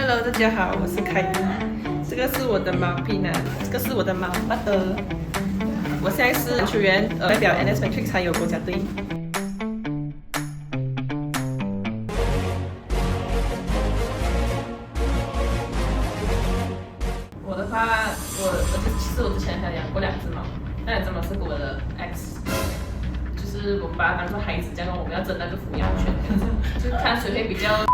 Hello，大家好，我是凯蒂。这个是我的猫 Pina，这个是我的猫巴德。我现在是篮球员，代表 NS Matrix 还有国家队。我的话，其实我之前还养过2只猫，那2只猫是给我的 X， 就是我把它当做孩子这样，我们要争那个抚养权，就是看谁会比较。